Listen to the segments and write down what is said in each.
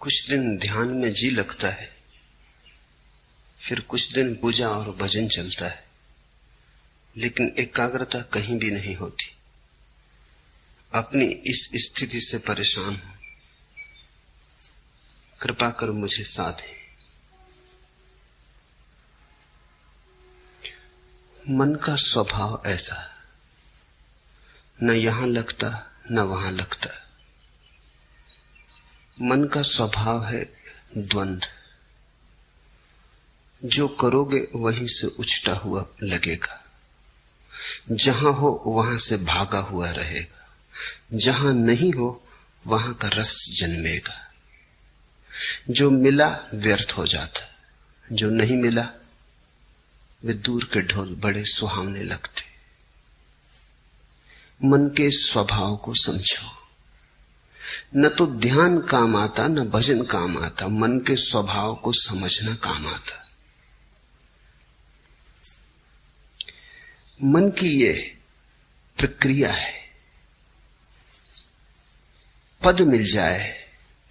कुछ दिन ध्यान में जी लगता है, फिर कुछ दिन पूजा और भजन चलता है, लेकिन एकाग्रता कहीं भी नहीं होती। अपनी इस स्थिति से परेशान हूं, कृपा कर मुझे साधे। मन का स्वभाव ऐसा, न यहां लगता न वहां लगता। मन का स्वभाव है द्वंद्व। जो करोगे वहीं से उछटा हुआ लगेगा, जहां हो वहां से भागा हुआ रहेगा, जहां नहीं हो वहां का रस जन्मेगा। जो मिला व्यर्थ हो जाता, जो नहीं मिला वे दूर के ढोल बड़े सुहावने लगते। मन के स्वभाव को समझो। न तो ध्यान काम आता न भजन काम आता, मन के स्वभाव को समझना काम आता। मन की ये प्रक्रिया है, पद मिल जाए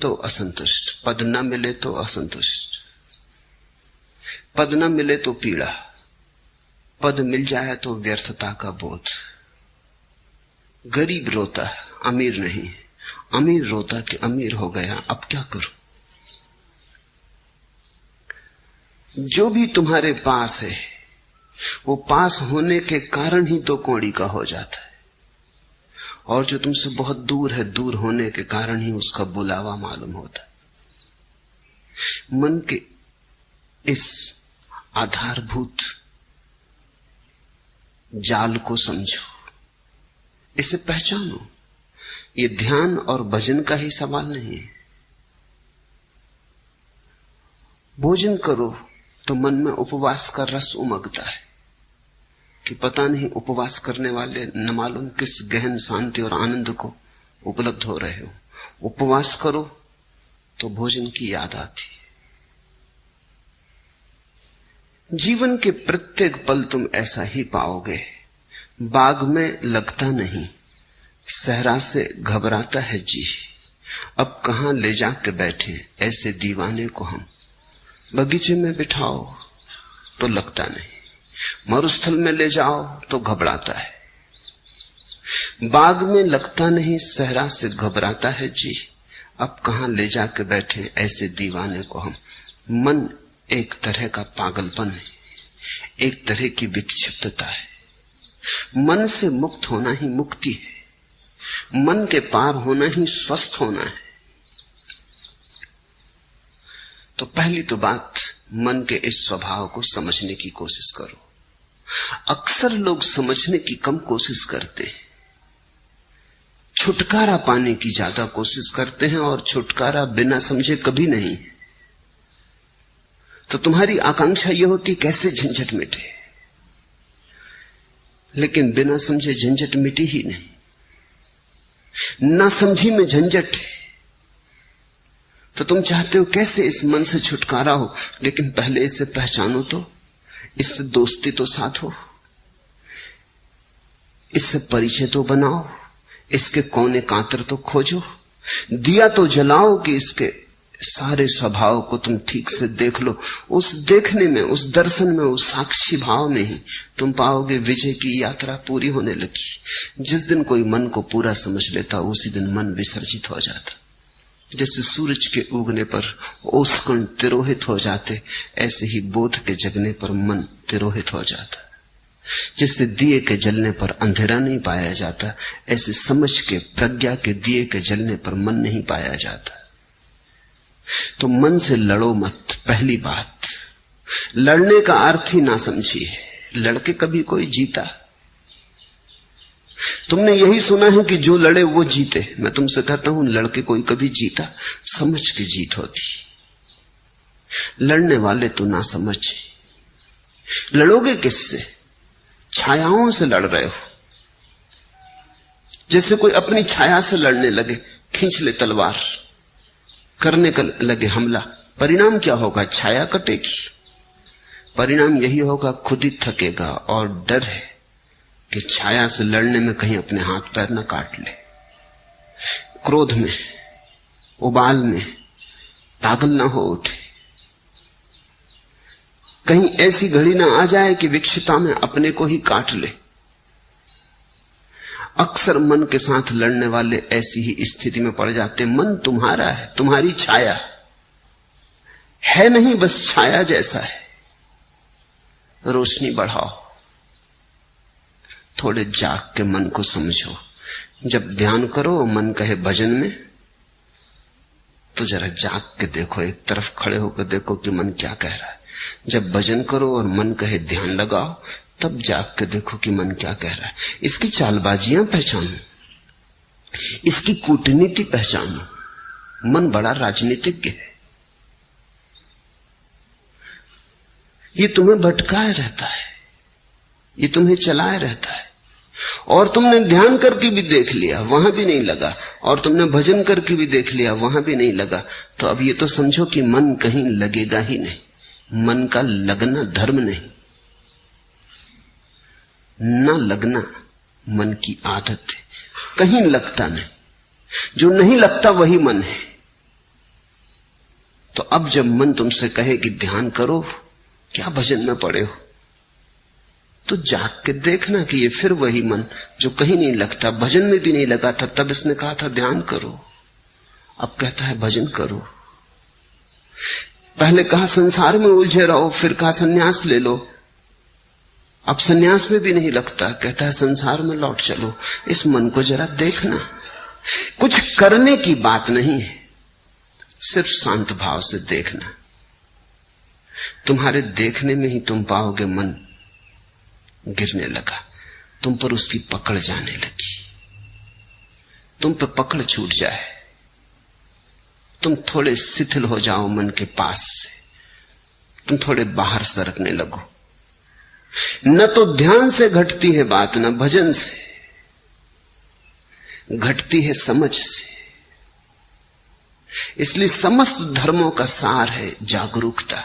तो असंतुष्ट, पद न मिले तो असंतुष्ट, पद न मिले तो पीड़ा, पद मिल जाए तो व्यर्थता का बोध। गरीब रोता अमीर नहीं, अमीर रोता कि अमीर हो गया, अब क्या करूं। जो भी तुम्हारे पास है वो पास होने के कारण ही दो कौड़ी का हो जाता है, और जो तुमसे बहुत दूर है, दूर होने के कारण ही उसका बुलावा मालूम होता है। मन के इस आधारभूत जाल को समझो, इसे पहचानो। ये ध्यान और भजन का ही सवाल नहीं है। भोजन करो तो मन में उपवास का रस उमगता है कि पता नहीं उपवास करने वाले न मालूम किस गहन शांति और आनंद को उपलब्ध हो रहे हो। उपवास करो तो भोजन की याद आती है। जीवन के प्रत्येक पल तुम ऐसा ही पाओगे। बाग में लगता नहीं, सहरा से घबराता है जी। अब कहां ले जाके बैठे ऐसे दीवाने को हम। बगीचे में बिठाओ तो लगता नहीं, मरुस्थल में ले जाओ तो घबराता है। बाग में लगता नहीं, सहरा से घबराता है जी। अब कहां ले जाके बैठे ऐसे दीवाने को हम। मन एक तरह का पागलपन है, एक तरह की विक्षिप्तता है। मन से मुक्त होना ही मुक्ति है, मन के पार होना ही स्वस्थ होना है। तो पहली तो बात, मन के इस स्वभाव को समझने की कोशिश करो। अक्सर लोग समझने की कम कोशिश करते हैं, छुटकारा पाने की ज्यादा कोशिश करते हैं, और छुटकारा बिना समझे कभी नहीं। तो तुम्हारी आकांक्षा यह होती कैसे झंझट मिटे, लेकिन बिना समझे झंझट मिटी ही नहीं। ना समझी में झंझट है, तो तुम चाहते हो कैसे इस मन से छुटकारा हो, लेकिन पहले इसे पहचानो तो, इससे दोस्ती तो साथ हो, इससे परिचय तो बनाओ, इसके कोने कांतर तो खोजो, दिया तो जलाओ कि इसके सारे स्वभाव को तुम ठीक से देख लो। उस देखने में, उस दर्शन में, उस साक्षी भाव में ही तुम पाओगे विजय की यात्रा पूरी होने लगी। जिस दिन कोई मन को पूरा समझ लेता, उसी दिन मन विसर्जित हो जाता। जैसे सूरज के उगने पर ओसकण तिरोहित हो जाते, ऐसे ही बोध के जगने पर मन तिरोहित हो जाता। जैसे दिए के जलने पर अंधेरा नहीं पाया जाता, ऐसे समझ के, प्रज्ञा के दिए के जलने पर मन नहीं पाया जाता। तो मन से लड़ो मत। पहली बात, लड़ने का अर्थ ही ना समझिए। लड़के कभी कोई जीता? तुमने यही सुना है कि जो लड़े वो जीते। मैं तुमसे कहता हूं, लड़के कोई कभी जीता? समझ के जीत होती। लड़ने वाले तो ना समझ। लड़ोगे किससे? छायाओं से लड़ रहे हो। जैसे कोई अपनी छाया से लड़ने लगे, खींच ले तलवार, करने का लगे हमला। परिणाम क्या होगा? छाया कटेगी। परिणाम यही होगा, खुद ही थकेगा, और डर है कि छाया से लड़ने में कहीं अपने हाथ पैर न काट ले। क्रोध में, उबाल में, पागल ना हो उठे। कहीं ऐसी घड़ी ना आ जाए कि विक्षिता में अपने को ही काट ले। अक्सर मन के साथ लड़ने वाले ऐसी ही स्थिति में पड़ जाते। मन तुम्हारा है, तुम्हारी छाया है नहीं, बस छाया जैसा है। रोशनी बढ़ाओ, थोड़े जाग के मन को समझो। जब ध्यान करो मन कहे भजन में, तो जरा जाग के देखो, एक तरफ खड़े होकर देखो कि मन क्या कह रहा है। जब भजन करो और मन कहे ध्यान लगाओ, तब जाग के देखो कि मन क्या कह रहा है। इसकी चालबाजियां पहचानो, इसकी कूटनीति पहचानो। मन बड़ा राजनीतिज्ञ है, ये तुम्हें भटकाए रहता है, ये तुम्हें चलाए रहता है। और तुमने ध्यान करके भी देख लिया, वहां भी नहीं लगा, और तुमने भजन करके भी देख लिया, वहां भी नहीं लगा। तो अब ये तो समझो कि मन कहीं लगेगा ही नहीं। मन का लगना धर्म नहीं, ना लगना मन की आदत है। कहीं लगता नहीं, जो नहीं लगता वही मन है। तो अब जब मन तुमसे कहे कि ध्यान करो, क्या भजन में पड़े हो, तो जाग के देखना कि ये फिर वही मन जो कहीं नहीं लगता, भजन में भी नहीं लगा था। तब इसने कहा था ध्यान करो, अब कहता है भजन करो। पहले कहा संसार में उलझे रहो, फिर कहा सन्यास ले लो। अब सन्यास में भी नहीं लगता, कहता है संसार में लौट चलो। इस मन को जरा देखना। कुछ करने की बात नहीं है, सिर्फ शांत भाव से देखना। तुम्हारे देखने में ही तुम पाओगे मन गिरने लगा, तुम पर उसकी पकड़ जाने लगी। तुम पर पकड़ छूट जाए, तुम थोड़े शिथिल हो जाओ मन के पास से, तुम थोड़े बाहर सरकने लगो। न तो ध्यान से घटती है बात, न भजन से घटती है, समझ से। इसलिए समस्त धर्मों का सार है जागरूकता।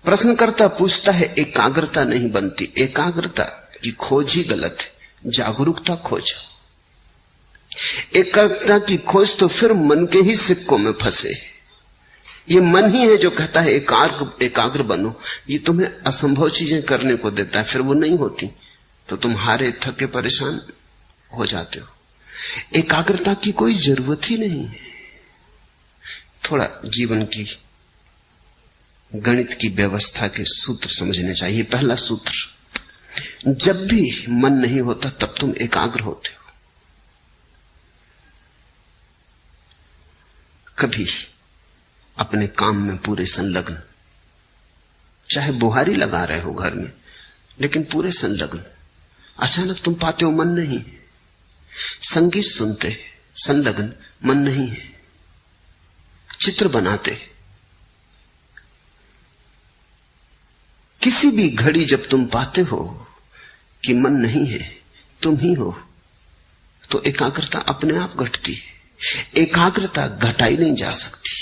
प्रश्नकर्ता पूछता है एकाग्रता नहीं बनती। एकाग्रता की खोज ही गलत है, जागरूकता खोजो। एकाग्रता की खोज तो फिर मन के ही सिक्कों में फंसे। ये मन ही है जो कहता है एकाग्र बनो। ये तुम्हें असंभव चीजें करने को देता है, फिर वो नहीं होती तो तुम हारे थके परेशान हो जाते हो। एकाग्रता की कोई जरूरत ही नहीं है। थोड़ा जीवन की गणित की व्यवस्था के सूत्र समझने चाहिए। पहला सूत्र, जब भी मन नहीं होता तब तुम एकाग्र होते हो। कभी अपने काम में पूरे संलग्न, चाहे बुहारी लगा रहे हो घर में, लेकिन पूरे संलग्न, अचानक तुम पाते हो मन नहीं है। संगीत सुनते संलग्न, मन नहीं है। चित्र बनाते, किसी भी घड़ी जब तुम पाते हो कि मन नहीं है, तुम ही हो, तो एकाग्रता अपने आप घटती है। एकाग्रता घटाई नहीं जा सकती।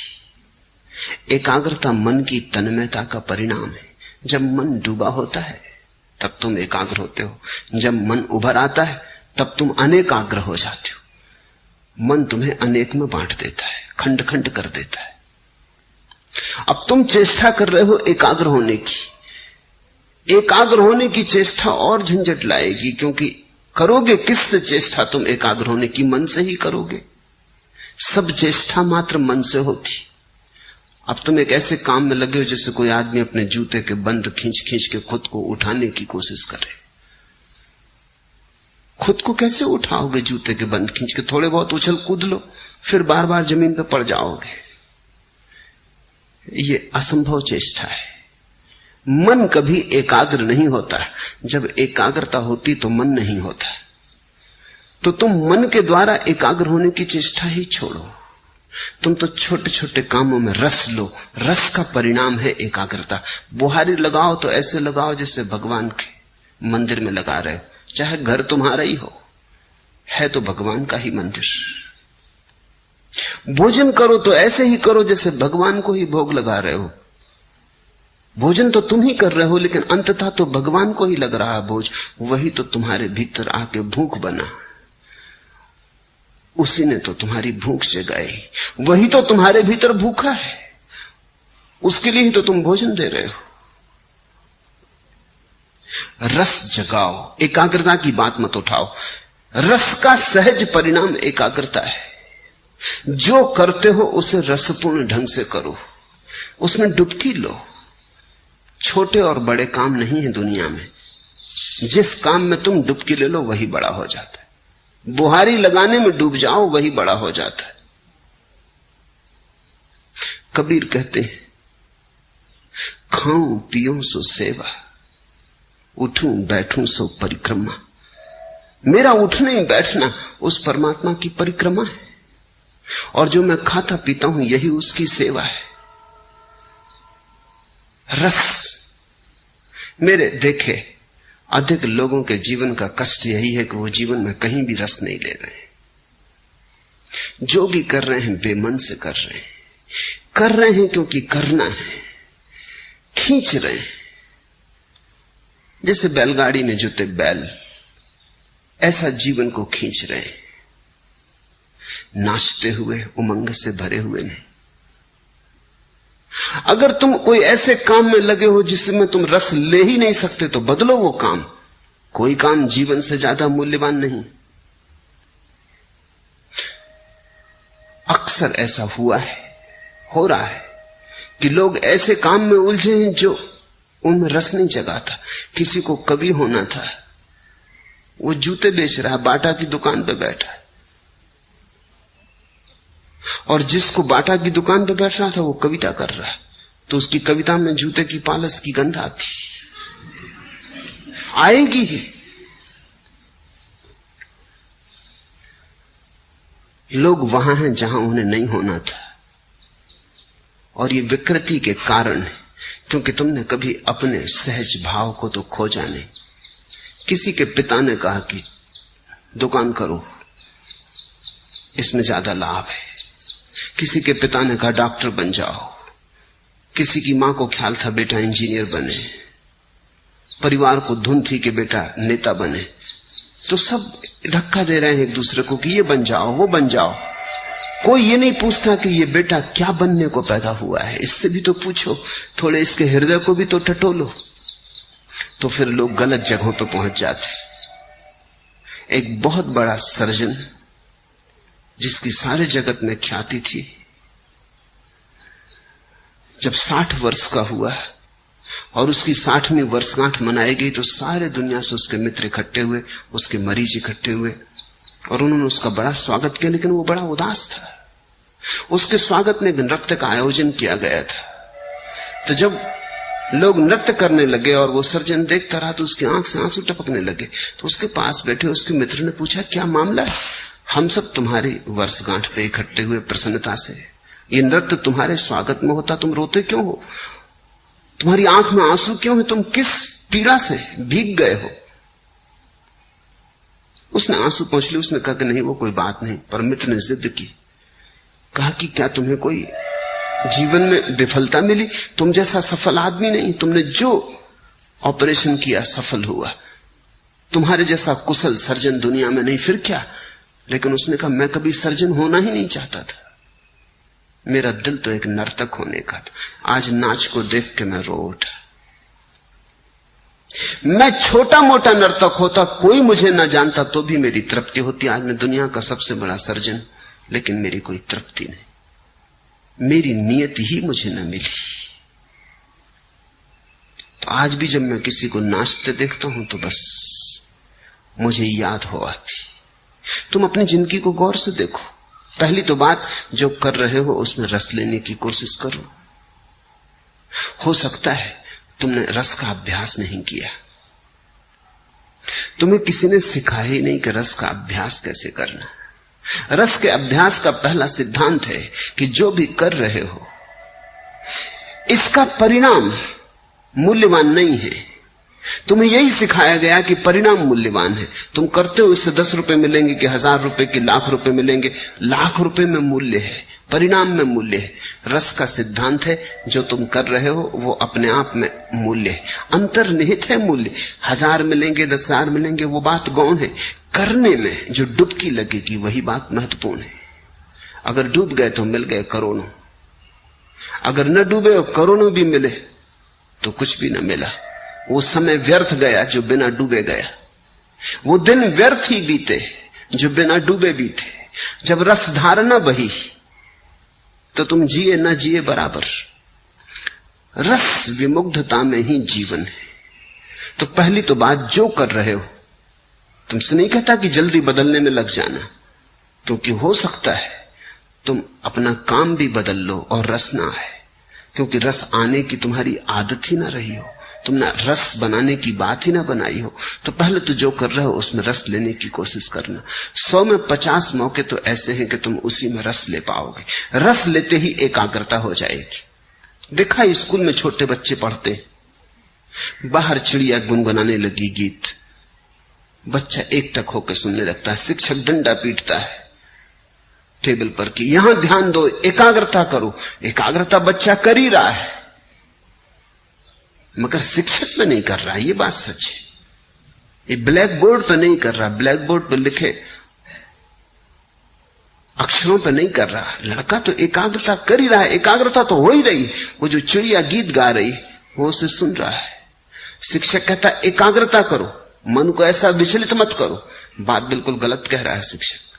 एकाग्रता मन की तन्मयता का परिणाम है। जब मन डूबा होता है तब तुम एकाग्र होते हो। जब मन उभर आता है तब तुम अनेकाग्र हो जाते हो। मन तुम्हें अनेक में बांट देता है, खंड खंड कर देता है। अब तुम चेष्टा कर रहे हो एकाग्र होने की। एकाग्र होने की चेष्टा और झंझट लाएगी, क्योंकि करोगे किससे चेष्टा तुम एकाग्र होने की? मन से ही करोगे। सब चेष्टा मात्र मन से होती। अब तुम एक ऐसे काम में लगे हो जैसे कोई आदमी अपने जूते के बंद खींच खींच के खुद को उठाने की कोशिश करे। खुद को कैसे उठाओगे? जूते के बंद खींच के थोड़े बहुत उछल कूद लो, फिर बार बार जमीन पर पड़ जाओगे। ये असंभव चेष्टा है। मन कभी एकाग्र नहीं होता। जब एकाग्रता होती तो मन नहीं होता। तो तुम मन के द्वारा एकाग्र होने की चेष्टा ही छोड़ो। तुम तो छोटे छोटे कामों में रस लो। रस का परिणाम है एकाग्रता। बुहारी लगाओ तो ऐसे लगाओ जैसे भगवान के मंदिर में लगा रहे हो, चाहे घर तुम्हारा ही हो, है तो भगवान का ही मंदिर। भोजन करो तो ऐसे ही करो जैसे भगवान को ही भोग लगा रहे हो। भोजन तो तुम ही कर रहे हो, लेकिन अंततः तो भगवान को ही लग रहा है भोज। वही तो तुम्हारे भीतर आके भूख बना। उसी ने तो तुम्हारी भूख जगाई, वही तो तुम्हारे भीतर भूखा है, उसके लिए ही तो तुम भोजन दे रहे हो। रस जगाओ, एकाग्रता की बात मत उठाओ। रस का सहज परिणाम एकाग्रता है। जो करते हो उसे रसपूर्ण ढंग से करो, उसमें डुबकी लो। छोटे और बड़े काम नहीं है दुनिया में, जिस काम में तुम डुबकी ले लो वही बड़ा हो जाता है। बुहारी लगाने में डूब जाओ, वही बड़ा हो जाता है। कबीर कहते हैं, खाऊं पीऊं सो सेवा, उठूं बैठूं सो परिक्रमा। मेरा उठना ही बैठना उस परमात्मा की परिक्रमा है, और जो मैं खाता पीता हूं यही उसकी सेवा है। रस, मेरे देखे अधिक लोगों के जीवन का कष्ट यही है कि वो जीवन में कहीं भी रस नहीं ले रहे हैं। जो भी कर रहे हैं बेमन से कर रहे हैं क्योंकि करना है, खींच रहे हैं। जैसे बैलगाड़ी में जुते बैल, ऐसा जीवन को खींच रहे हैं, नाचते हुए, उमंग से भरे हुए नहीं। अगर तुम कोई ऐसे काम में लगे हो जिसमें तुम रस ले ही नहीं सकते तो बदलो वो काम। कोई काम जीवन से ज्यादा मूल्यवान नहीं। अक्सर ऐसा हुआ है, हो रहा है कि लोग ऐसे काम में उलझे हैं जो उनमें रस नहीं जगाता। किसी को कवि होना था, वो जूते बेच रहा है, बाटा की दुकान पे बैठा है, और जिसको बाटा की दुकान पे बैठ रहा था वो कविता कर रहा है, तो उसकी कविता में जूते की पालस की गंध आती, आएगी ही। लोग वहां हैं जहां उन्हें नहीं होना था, और ये विकृति के कारण है क्योंकि तुमने कभी अपने सहज भाव को तो खोजा नहीं। किसी के पिता ने कहा कि दुकान करो, इसमें ज्यादा लाभ है। किसी के पिता ने कहा डॉक्टर बन जाओ। किसी की मां को ख्याल था बेटा इंजीनियर बने। परिवार को धुन थी कि बेटा नेता बने। तो सब धक्का दे रहे हैं एक दूसरे को कि ये बन जाओ, वो बन जाओ। कोई ये नहीं पूछता कि ये बेटा क्या बनने को पैदा हुआ है, इससे भी तो पूछो, थोड़े इसके हृदय को भी तो टटोलो। तो फिर लोग गलत जगहों पर पहुंच जाते। एक बहुत बड़ा सर्जन जिसकी सारे जगत में ख्याति थी, जब 60 वर्ष का हुआ और उसकी 60वीं वर्षगांठ मनाई गई तो सारे दुनिया से उसके मित्र इकट्ठे हुए, उसके मरीज इकट्ठे हुए, और उन्होंने उसका बड़ा स्वागत किया। लेकिन वो बड़ा उदास था। उसके स्वागत में नृत्य का आयोजन किया गया था। तो जब लोग नृत्य करने लगे और वो सर्जन देखता रहा तो उसकी आंख से आंसू टपकने लगे। तो उसके पास बैठे उसके मित्र ने पूछा, क्या मामला है? हम सब तुम्हारी वर्षगांठ पे इकट्ठे हुए प्रसन्नता से, ये नृत्य तुम्हारे स्वागत में होता, तुम रोते क्यों हो? तुम्हारी आंख में आंसू क्यों है? तुम किस पीड़ा से भीग गए हो? उसने आंसू पोंछ लिए। उसने कहा कि नहीं, वो कोई बात नहीं। पर मित्र ने जिद की, कहा कि क्या तुम्हें कोई जीवन में विफलता मिली? तुम जैसा सफल आदमी नहीं, तुमने जो ऑपरेशन किया सफल हुआ, तुम्हारे जैसा कुशल सर्जन दुनिया में नहीं, फिर क्या? लेकिन उसने कहा, मैं कभी सर्जन होना ही नहीं चाहता था। मेरा दिल तो एक नर्तक होने का था। आज नाच को देख के मैं रो उठा। मैं छोटा मोटा नर्तक होता, कोई मुझे ना जानता तो भी मेरी तृप्ति होती। आज मैं दुनिया का सबसे बड़ा सर्जन, लेकिन मेरी कोई तृप्ति नहीं, मेरी नियत ही मुझे न मिली। तो आज भी जब मैं किसी को नाचते देखता हूं तो बस मुझे याद हो आती। तुम अपनी जिंदगी को गौर से देखो। पहली तो बात, जो कर रहे हो उसमें रस लेने की कोशिश करो। हो सकता है तुमने रस का अभ्यास नहीं किया, तुम्हें किसी ने सिखाया ही नहीं कि रस का अभ्यास कैसे करना। रस के अभ्यास का पहला सिद्धांत है कि जो भी कर रहे हो इसका परिणाम मूल्यवान नहीं है। तुम्हें यही सिखाया गया कि परिणाम मूल्यवान है। तुम करते हो, इससे 10 रुपए मिलेंगे कि 1000 रुपए की लाख रुपए मिलेंगे। लाख रुपए में मूल्य है, परिणाम में मूल्य है। रस का सिद्धांत है, जो तुम कर रहे हो वो अपने आप में मूल्य है, अंतर्निहित है मूल्य। 1000 मिलेंगे 10,000 मिलेंगे वो बात गौण है। करने में जो डुबकी लगेगी वही बात महत्वपूर्ण है। अगर डूब गए तो मिल गए करोड़ों, अगर न डूबे और करोड़ों भी मिले तो कुछ भी न मिला। वो समय व्यर्थ गया जो बिना डूबे गया, वो दिन व्यर्थ ही बीते जो बिना डूबे बीते। जब रस धारणा बही तो तुम जिए न जिए बराबर। रस विमुग्धता में ही जीवन है। तो पहली तो बात, जो कर रहे हो, तुमसे नहीं कहता कि जल्दी बदलने में लग जाना, क्योंकि हो सकता है तुम अपना काम भी बदल लो और रस ना आए, क्योंकि रस आने की तुम्हारी आदत ही ना रही हो, तुमने रस बनाने की बात ही ना बनाई हो। तो पहले तो जो कर रहे हो उसमें रस लेने की कोशिश करना। 100 में 50 मौके तो ऐसे हैं कि तुम उसी में रस ले पाओगे। रस लेते ही एकाग्रता हो जाएगी। देखा, स्कूल में छोटे बच्चे पढ़ते, बाहर चिड़िया गुनगुनाने लगी गीत, बच्चा एक टक होकर सुनने लगता है। शिक्षक डंडा पीटता है टेबल पर कि यहां ध्यान दो, एकाग्रता करो। एकाग्रता बच्चा कर ही रहा है, मगर शिक्षक में नहीं कर रहा, ये बात सच है। ये ब्लैक बोर्ड पर नहीं कर रहा, ब्लैक बोर्ड पर लिखे अक्षरों पर नहीं कर रहा। लड़का तो एकाग्रता कर ही रहा है, एकाग्रता तो हो ही रही। वो जो चिड़िया गीत गा रही वो उसे सुन रहा है। शिक्षक कहता है एकाग्रता करो, मन को ऐसा विचलित मत करो। बात बिल्कुल गलत कह रहा है शिक्षक।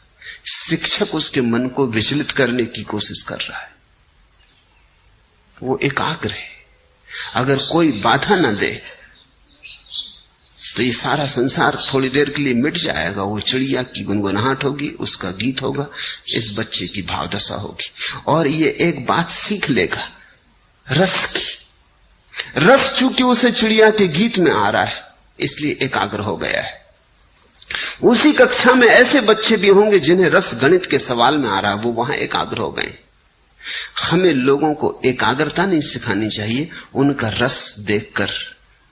शिक्षक उसके मन को विचलित करने की कोशिश कर रहा है। वो एकाग्र है। अगर कोई बाधा न दे तो ये सारा संसार थोड़ी देर के लिए मिट जाएगा। वो चिड़िया की गुनगुनाहट होगी, उसका गीत होगा, इस बच्चे की भावदशा होगी, और ये एक बात सीख लेगा, रस की। रस चूंकि उसे चिड़िया के गीत में आ रहा है इसलिए एकाग्र हो गया है। उसी कक्षा में ऐसे बच्चे भी होंगे जिन्हें रस गणित के सवाल में आ रहा है, वो वहां एकाग्र हो गए। हमें लोगों को एकाग्रता नहीं सिखानी चाहिए, उनका रस देखकर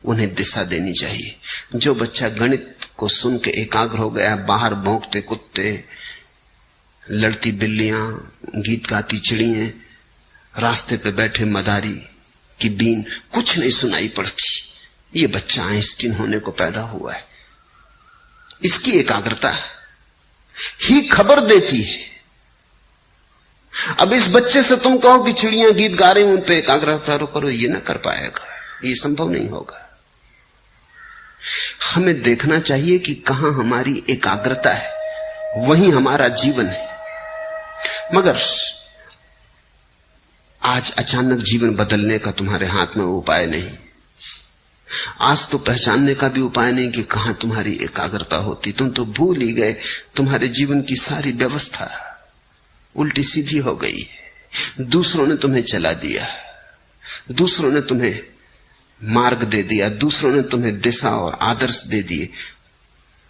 उन्हें दिशा देनी चाहिए। जो बच्चा गणित को सुन के एकाग्र हो गया, बाहर भौंकते कुत्ते, लड़ती बिल्लियां, गीत गाती चिड़ियां, रास्ते पे बैठे मदारी की बीन कुछ नहीं सुनाई पड़ती, ये बच्चा आइंस्टीन होने को पैदा हुआ है। इसकी एकाग्रता ही खबर देती है। अब इस बच्चे से तुम कहो कि चिड़ियां गीत गा रही उन पे एकाग्रता करो, ये ना कर पाएगा, ये संभव नहीं होगा। हमें देखना चाहिए कि कहां हमारी एकाग्रता है, वहीं हमारा जीवन है। मगर आज अचानक जीवन बदलने का तुम्हारे हाथ में उपाय नहीं। आज तो पहचानने का भी उपाय नहीं कि कहां तुम्हारी एकाग्रता होती। तुम तो भूल ही गए, तुम्हारे जीवन की सारी व्यवस्था उल्टी सीधी हो गई। दूसरों ने तुम्हें चला दिया, दूसरों ने तुम्हें मार्ग दे दिया, दूसरों ने तुम्हें दिशा और आदर्श दे दिए,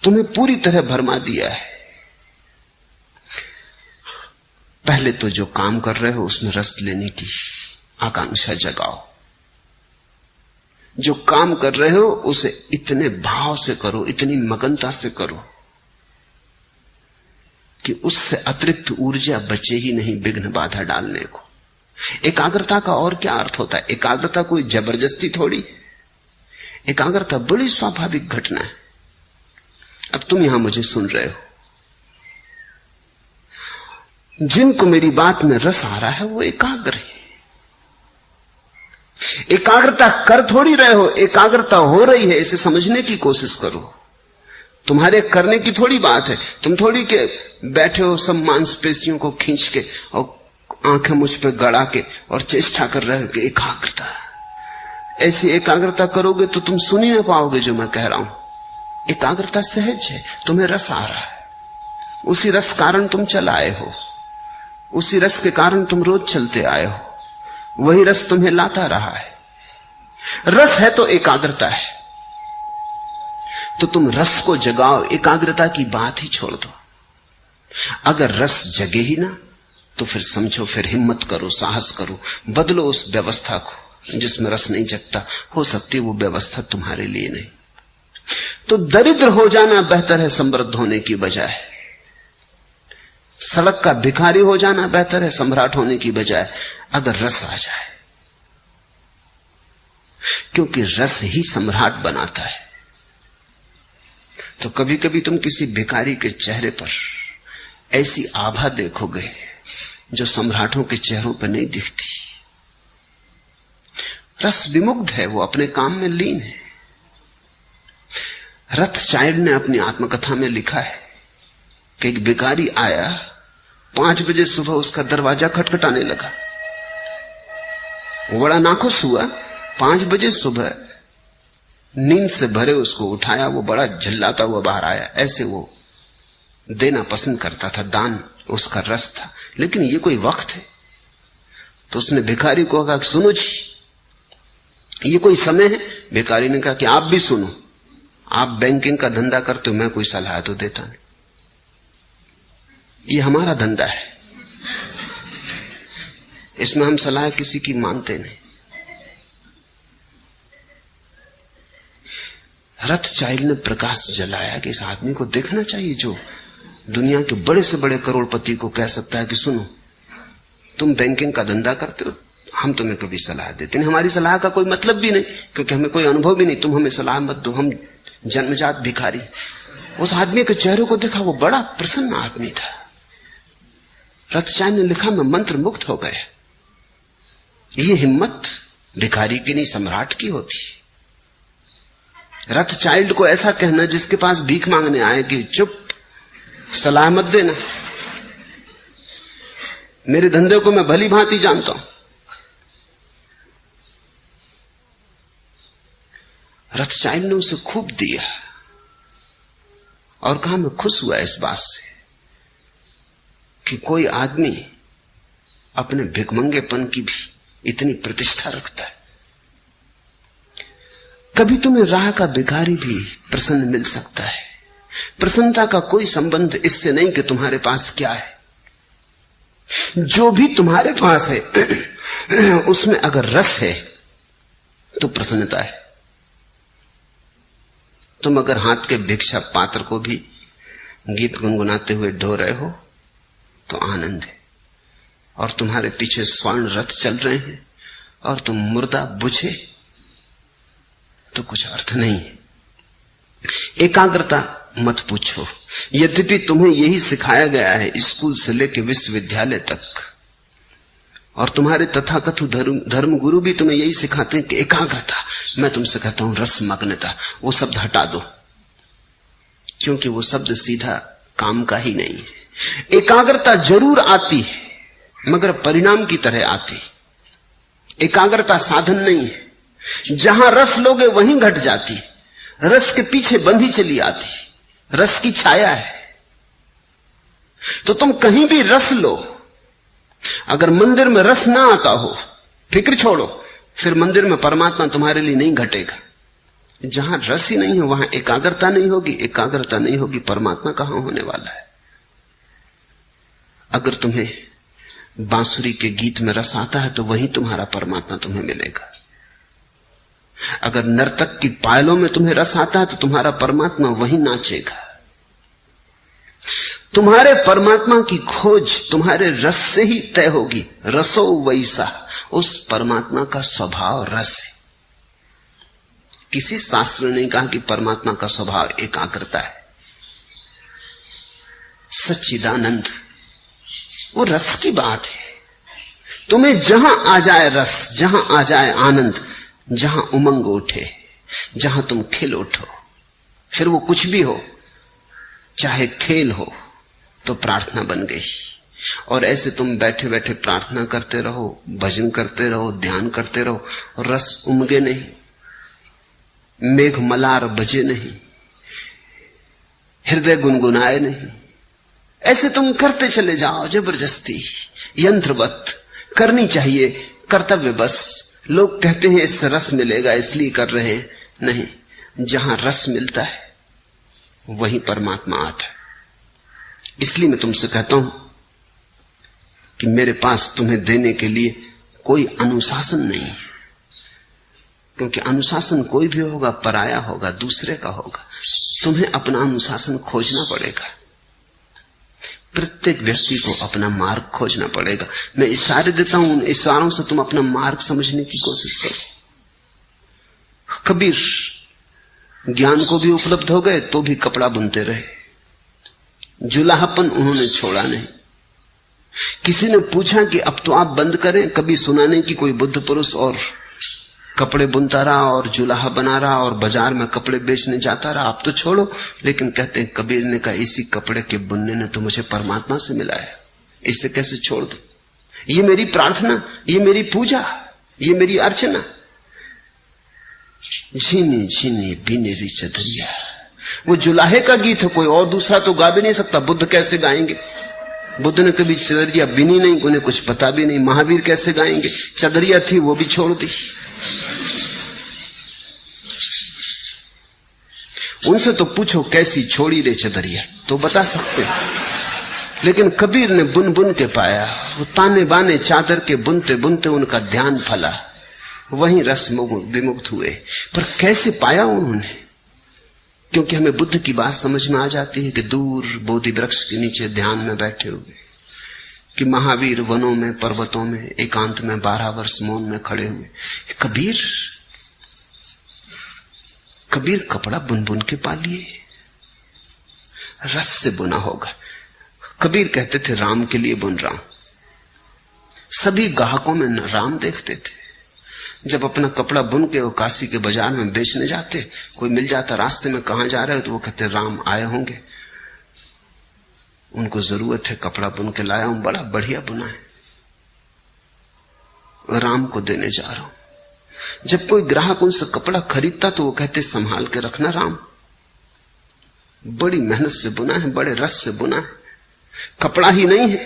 तुम्हें पूरी तरह भरमा दिया है। पहले तो जो काम कर रहे हो उसमें रस लेने की आकांक्षा जगाओ। जो काम कर रहे हो उसे इतने भाव से करो, इतनी मगनता से करो कि उससे अतिरिक्त ऊर्जा बचे ही नहीं विघ्न बाधा डालने को। एकाग्रता का और क्या अर्थ होता है? एकाग्रता कोई जबरदस्ती थोड़ी, एकाग्रता बड़ी स्वाभाविक घटना है। अब तुम यहां मुझे सुन रहे हो, जिनको मेरी बात में रस आ रहा है वो एकाग्र है। एकाग्रता कर थोड़ी रहे हो, एकाग्रता हो रही है, इसे समझने की कोशिश करो। तुम्हारे करने की थोड़ी बात है। तुम थोड़ी के बैठे हो सब मांसपेशियों को खींच के और आंखें मुझ पे गड़ा के और चेष्टा कर रहे हो कि एकाग्रता। ऐसी एकाग्रता करोगे तो तुम सुन ही ना पाओगे जो मैं कह रहा हूं। एकाग्रता सहज है, तुम्हें रस आ रहा है, उसी रस कारण तुम चल आए हो, उसी रस के कारण तुम रोज चलते आए हो, वही रस तुम्हें लाता रहा है। रस है तो एकाग्रता है, तो तुम रस को जगाओ, एकाग्रता की बात ही छोड़ दो। अगर रस जगे ही ना तो फिर समझो, फिर हिम्मत करो, साहस करो, बदलो उस व्यवस्था को जिसमें रस नहीं जगता। हो सकती है वो व्यवस्था तुम्हारे लिए नहीं। तो दरिद्र हो जाना बेहतर है समृद्ध होने की बजाय, सड़क का भिखारी हो जाना बेहतर है सम्राट होने की बजाय, अगर रस आ जाए। क्योंकि रस ही सम्राट बनाता है। तो कभी कभी तुम किसी भिखारी के चेहरे पर ऐसी आभा देखोगे जो सम्राटों के चेहरों पर नहीं दिखती। रस विमुग्ध है, वो अपने काम में लीन है। रथचाइल्ड ने अपनी आत्मकथा में लिखा है कि एक भिखारी आया, 5 बजे सुबह उसका दरवाजा खटखटाने लगा। वो बड़ा नाखुश हुआ। 5 बजे सुबह नींद से भरे उसको उठाया। वो बड़ा झल्लाता हुआ बाहर आया। ऐसे वो देना पसंद करता था, दान उसका रस था। लेकिन ये कोई वक्त है? तो उसने भिखारी को कहा, सुनो जी, ये कोई समय है? भिखारी ने कहा कि आप भी सुनो, आप बैंकिंग का धंधा करते हो, मैं कोई सलाह तो देता नहीं, ये हमारा धंधा है, इसमें हम सलाह किसी की मानते नहीं। रथचाइल्ड ने प्रकाश जलाया कि इस आदमी को देखना चाहिए जो दुनिया के बड़े से बड़े करोड़पति को कह सकता है कि सुनो, तुम बैंकिंग का धंधा करते हो, हम तुम्हें कभी सलाह देते नहीं, हमारी सलाह का कोई मतलब भी नहीं, क्योंकि हमें कोई अनुभव भी नहीं, तुम हमें सलाह मत दो, हम जन्मजात भिखारी। उस आदमी के चेहरे को देखा, वो बड़ा प्रसन्न आदमी था। रथचाइल्ड ने लिखा, मैं मंत्र मुक्त हो गया। ये हिम्मत भिखारी की नहीं, सम्राट की होती। रथचाइल्ड को ऐसा कहना जिसके पास भीख मांगने आए कि चुप, सलाह मत देना, मेरे धंधे को मैं भली भांति जानता हूं। रथचाइल्ड ने उसे खूब दिया और कहा, मैं खुश हुआ इस बात से कि कोई आदमी अपने भिखमंगेपन की भी इतनी प्रतिष्ठा रखता है। कभी तुम्हें राह का भिखारी भी प्रसन्न मिल सकता है। प्रसन्नता का कोई संबंध इससे नहीं कि तुम्हारे पास क्या है। जो भी तुम्हारे पास है उसमें अगर रस है तो प्रसन्नता है। तुम अगर हाथ के भिक्षा पात्र को भी गीत गुनगुनाते हुए ढो रहे हो तो आनंद है, और तुम्हारे पीछे स्वर्ण रथ चल रहे हैं और तुम मुर्दा बुझे तो कुछ अर्थ नहीं है। एकाग्रता मत पूछो। यद्यपि तुम्हें यही सिखाया गया है स्कूल से लेकर विश्वविद्यालय तक, और तुम्हारे तथाकथित धर्म गुरु भी तुम्हें यही सिखाते हैं कि एकाग्रता। मैं तुमसे कहता हूं रसमग्नता, वो शब्द हटा दो, क्योंकि वो शब्द सीधा काम का ही नहीं है। एकाग्रता जरूर आती है मगर परिणाम की तरह आती। एकाग्रता साधन नहीं है। जहां रस लोगे वहीं घट जाती, रस के पीछे बंधी चली आती, रस की छाया है। तो तुम कहीं भी रस लो, अगर मंदिर में रस ना आता हो, फिक्र छोड़ो, फिर मंदिर में परमात्मा तुम्हारे लिए नहीं घटेगा। जहां रस ही नहीं है वहां एकाग्रता नहीं होगी, एकाग्रता नहीं होगी, परमात्मा कहां होने वाला है। अगर तुम्हें बांसुरी के गीत में रस आता है तो वहीं तुम्हारा परमात्मा तुम्हें मिलेगा। अगर नर्तक की पायलों में तुम्हें रस आता है तो तुम्हारा परमात्मा वहीं नाचेगा। तुम्हारे परमात्मा की खोज तुम्हारे रस से ही तय होगी। रसो वैसा, उस परमात्मा का स्वभाव रस है। किसी शास्त्र ने कहा कि परमात्मा का स्वभाव एकाग्रता है। सच्चिदानंद वो रस की बात है। तुम्हें जहां आ जाए रस, जहां आ जाए आनंद, जहां उमंग उठे, जहां तुम खिल उठो, फिर वो कुछ भी हो, चाहे खेल हो तो प्रार्थना बन गई। और ऐसे तुम बैठे बैठे प्रार्थना करते रहो, भजन करते रहो, ध्यान करते रहो, रस उमगे नहीं, मेघ मलार बजे नहीं, हृदय गुनगुनाए नहीं। ऐसे तुम करते चले जाओ जबरदस्ती, यंत्रवत। करनी चाहिए कर्तव्य बस। लोग कहते हैं इससे रस मिलेगा इसलिए कर रहे हैं, नहीं। जहां रस मिलता है वहीं परमात्मा आता है। इसलिए मैं तुमसे कहता हूं कि मेरे पास तुम्हें देने के लिए कोई अनुशासन नहीं, क्योंकि अनुशासन कोई भी होगा पराया होगा, दूसरे का होगा। तुम्हें अपना अनुशासन खोजना पड़ेगा। प्रत्येक व्यक्ति को अपना मार्ग खोजना पड़ेगा। मैं इशारे देता हूं, उन इशारों से तुम अपना मार्ग समझने की कोशिश करो। कबीर ज्ञान को भी उपलब्ध हो गए तो भी कपड़ा बुनते रहे। जुलाहापन उन्होंने छोड़ा नहीं। किसी ने पूछा कि अब तो आप बंद करें, कभी सुना नहीं कि कोई बुद्ध पुरुष और कपड़े बुनता रहा और जुलाहा बना रहा और बाजार में कपड़े बेचने जाता रहा, आप तो छोड़ो। लेकिन कहते हैं कबीर ने कहा इसी कपड़े के बुनने ने तो मुझे परमात्मा से मिलाया, इसे कैसे छोड़ दूं? ये मेरी प्रार्थना, ये मेरी पूजा, ये मेरी अर्चना। झीनी झीनी बीनेरी चदरिया, वो जुलाहे का गीत है, कोई और दूसरा तो गा भी नहीं सकता। बुद्ध कैसे गाएंगे? बुद्ध ने कभी चदरिया बिनी नहीं, उन्हें कुछ पता भी नहीं। महावीर कैसे गाएंगे? चदरिया थी वो भी छोड़ दी। उनसे तो पूछो कैसी छोड़ी रे चदरिया, तो बता सकते। लेकिन कबीर ने बुन बुन के पाया। वो ताने बाने चादर के बुनते बुनते उनका ध्यान फला, वहीं रस विमुक्त हुए। पर कैसे पाया उन्होंने? क्योंकि हमें बुद्ध की बात समझ में आ जाती है कि दूर बोधि वृक्ष के नीचे ध्यान में बैठे हुए, कि महावीर वनों में पर्वतों में एकांत में 12 वर्ष मौन में खड़े हुए। कबीर कपड़ा बुन बुन के पा लिए, रस से बुना होगा। कबीर कहते थे राम के लिए बुन रहा हूं। सभी ग्राहकों में राम देखते थे। जब अपना कपड़ा बुन के वो काशी के बाजार में बेचने जाते, कोई मिल जाता रास्ते में, कहां जा रहे हो, तो वो कहते राम आए होंगे, उनको जरूरत है, कपड़ा बुन के लाया हूं, बड़ा बढ़िया बुना है, राम को देने जा रहा हूं। जब कोई ग्राहक उनसे कपड़ा खरीदता तो वो कहते संभाल के रखना राम, बड़ी मेहनत से बुना है, बड़े रस से बुना है, कपड़ा ही नहीं है,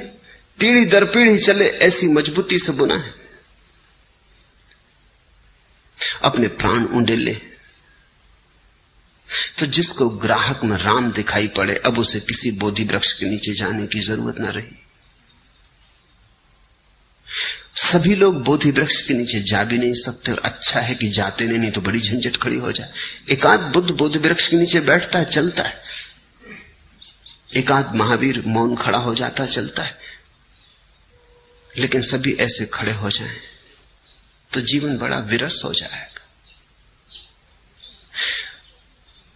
पीढ़ी दर पीढ़ी चले ऐसी मजबूती से बुना है। अपने प्राण उंडेले। तो जिसको ग्राहक में राम दिखाई पड़े, अब उसे किसी बोधि वृक्ष के नीचे जाने की जरूरत न रही। सभी लोग बोधि वृक्ष के नीचे जा भी नहीं सकते, और अच्छा है कि जाते नहीं तो बड़ी झंझट खड़ी हो जाए। एकाध बुद्ध बोधि वृक्ष के नीचे बैठता है, चलता है, एकाध महावीर मौन खड़ा हो जाता है, चलता है। लेकिन सभी ऐसे खड़े हो जाएं तो जीवन बड़ा विरस हो जाएगा।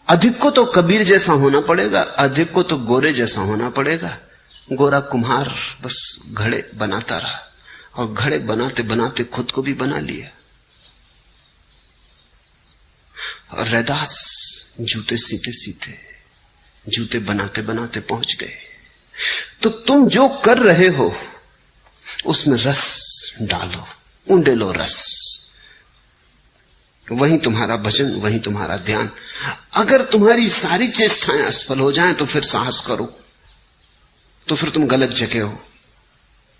अधिक को तो कबीर जैसा होना पड़ेगा, अधिक को तो गोरे जैसा होना पड़ेगा। गोरा कुम्हार बस घड़े बनाता रहा, और घड़े बनाते बनाते खुद को भी बना लिया। और रैदास जूते सीते सीते, जूते बनाते बनाते पहुंच गए। तो तुम जो कर रहे हो उसमें रस डालो, ऊंडे लो रस, वहीं तुम्हारा भजन, वहीं तुम्हारा ध्यान। अगर तुम्हारी सारी चेष्टाएं असफल हो जाएं तो फिर साहस करो, तो फिर तुम गलत जगह हो।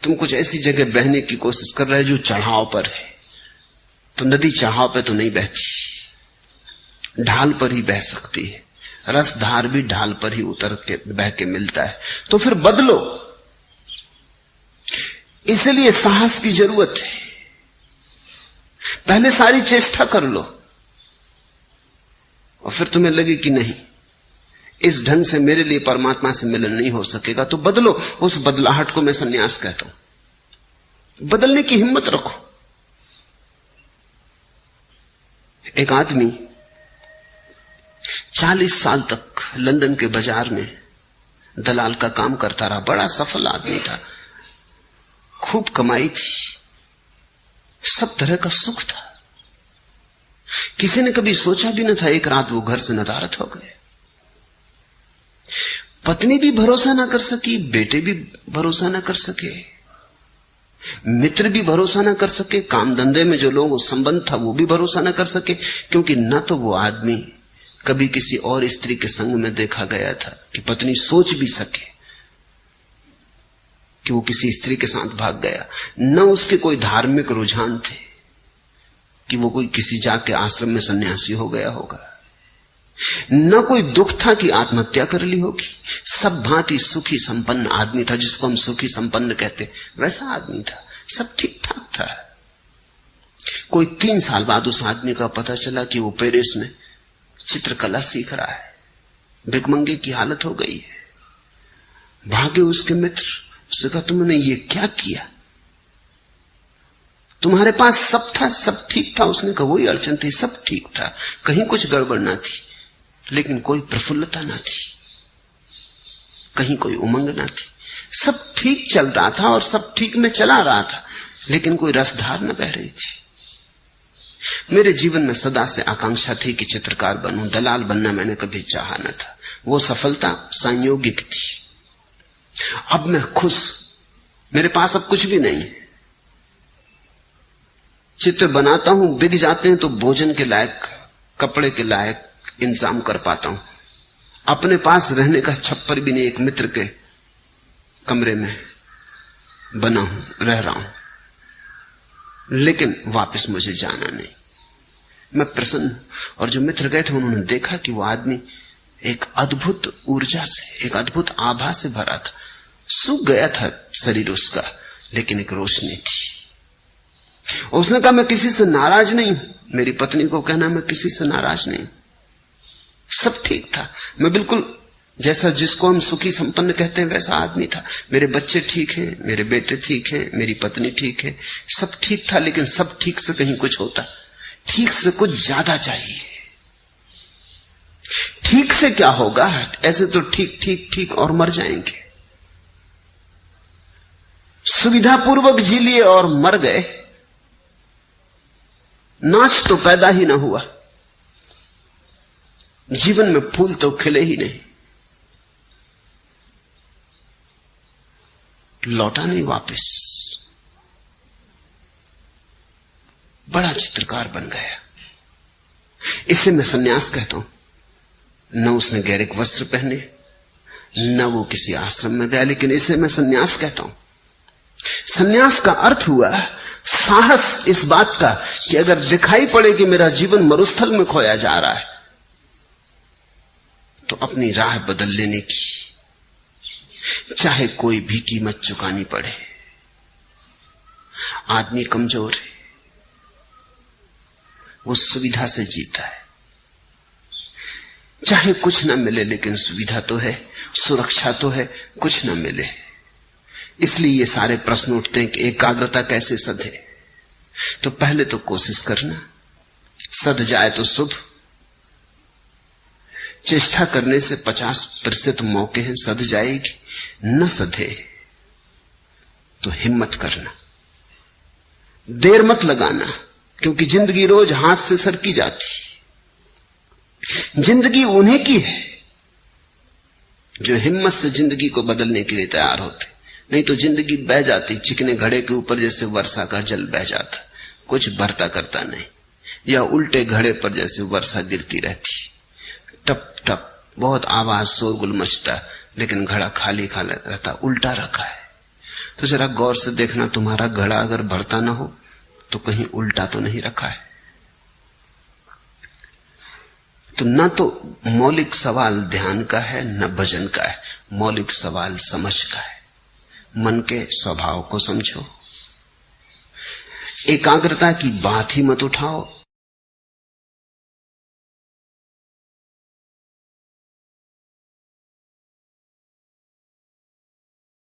तुम कुछ ऐसी जगह बहने की कोशिश कर रहे हो जो चढ़ाव पर है। तो नदी चढ़ाव पे तो नहीं बहती, ढाल पर ही बह सकती है। रसधार भी ढाल पर ही उतर के बह के मिलता है। तो फिर बदलो, इसलिए साहस की जरूरत है। पहले सारी चेष्टा कर लो, और फिर तुम्हें लगे कि नहीं, इस ढंग से मेरे लिए परमात्मा से मिलन नहीं हो सकेगा, तो बदलो। उस बदलाहट को मैं संन्यास कहता हूं। बदलने की हिम्मत रखो। एक आदमी 40 साल तक लंदन के बाजार में दलाल का काम करता रहा। बड़ा सफल आदमी था, खूब कमाई थी, सब तरह का सुख था। किसी ने कभी सोचा भी न था एक रात वो घर से नदारद हो गए। पत्नी भी भरोसा ना कर सकी, बेटे भी भरोसा ना कर सके, मित्र भी भरोसा ना कर सके, काम धंधे में जो लोग संबंध था वो भी भरोसा ना कर सके। क्योंकि न तो वो आदमी कभी किसी और स्त्री के संग में देखा गया था कि पत्नी सोच भी सके कि वो किसी स्त्री के साथ भाग गया, न उसके कोई धार्मिक रुझान थे कि वो कोई किसी जाके आश्रम में सन्यासी हो गया होगा, न कोई दुख था कि आत्महत्या कर ली होगी। सब भांति सुखी संपन्न आदमी था, जिसको हम सुखी संपन्न कहते, वैसा आदमी था, सब ठीक ठाक था। कोई 3 साल बाद उस आदमी का पता चला कि वो पेरिस में चित्रकला सीख रहा है, भिखमंगे की हालत हो गई है। भागे उसके मित्र, उसने कहा तुमने ये क्या किया? तुम्हारे पास सब था, सब ठीक था। उसने कहा वही अड़चन थी, सब ठीक था, कहीं कुछ गड़बड़ ना थी। लेकिन कोई प्रफुल्लता ना थी, कहीं कोई उमंग ना थी। सब ठीक चल रहा था और सब ठीक में चला रहा था, लेकिन कोई रसधार न बह रही थी। मेरे जीवन में सदा से आकांक्षा थी कि चित्रकार बनूं, दलाल बनना मैंने कभी चाहा न था। वो सफलता संयोगिक थी। अब मैं खुश, मेरे पास अब कुछ भी नहीं है। चित्र बनाता हूं, बिक जाते हैं तो भोजन के लायक, कपड़े के लायक इंतजाम कर पाता हूं। अपने पास रहने का छप्पर भी नहीं, एक मित्र के कमरे में बना हूं, रह रहा हूं, लेकिन वापस मुझे जाना नहीं। मैं प्रसन्न। और जो मित्र गए थे उन्होंने देखा कि वो आदमी एक अद्भुत ऊर्जा से, एक अद्भुत आभा से भरा था। सूख गया था शरीर उसका, लेकिन एक रोशनी थी। उसने कहा मैं किसी से नाराज नहीं हूं। मेरी पत्नी को कहना मैं किसी से नाराज नहीं, सब ठीक था। मैं बिल्कुल जैसा जिसको हम सुखी संपन्न कहते हैं वैसा आदमी था। मेरे बच्चे ठीक हैं, मेरे बेटे ठीक हैं, मेरी पत्नी ठीक है, सब ठीक था। लेकिन सब ठीक से कहीं कुछ होता, ठीक से कुछ ज्यादा चाहिए। ठीक से क्या होगा, ऐसे तो ठीक ठीक ठीक और मर जाएंगे। सुविधापूर्वक जी लिए और मर गए, नाच तो पैदा ही ना हुआ, जीवन में फूल तो खिले ही नहीं, लौटा नहीं वापस। बड़ा चित्रकार बन गया। इसे मैं सन्यास कहता हूं। न उसने गैरिक वस्त्र पहने, न वो किसी आश्रम में गया, लेकिन इसे मैं सन्यास कहता हूं। सन्यास का अर्थ हुआ साहस इस बात का कि अगर दिखाई पड़े कि मेरा जीवन मरुस्थल में खोया जा रहा है, तो अपनी राह बदल लेने की, चाहे कोई भी कीमत चुकानी पड़े। आदमी कमजोर है, वो सुविधा से जीता है। चाहे कुछ न मिले, लेकिन सुविधा तो है, सुरक्षा तो है, कुछ न मिले। इसलिए ये सारे प्रश्न उठते हैं कि एकाग्रता कैसे सधे। तो पहले तो कोशिश करना, सध जाए तो शुभ। चेष्टा करने से 50% मौके हैं सध जाएगी, न सधे तो हिम्मत करना, देर मत लगाना, क्योंकि जिंदगी रोज हाथ से सरकी जाती। जिंदगी उन्हीं की है जो हिम्मत से जिंदगी को बदलने के लिए तैयार होते, नहीं तो जिंदगी बह जाती चिकने घड़े के ऊपर, जैसे वर्षा का जल बह जाता, कुछ भरता करता नहीं, या उल्टे घड़े पर जैसे वर्षा गिरती रहती, टप टप बहुत आवाज शोरगुल मचता, लेकिन घड़ा खाली खाली रहता, उल्टा रखा है। तो जरा गौर से देखना, तुम्हारा घड़ा अगर भरता ना हो तो कहीं उल्टा तो नहीं रखा है। तो न तो मौलिक सवाल ध्यान का है, न भजन का है, मौलिक सवाल समझ का है। मन के स्वभाव को समझो, एकाग्रता की बात ही मत उठाओ,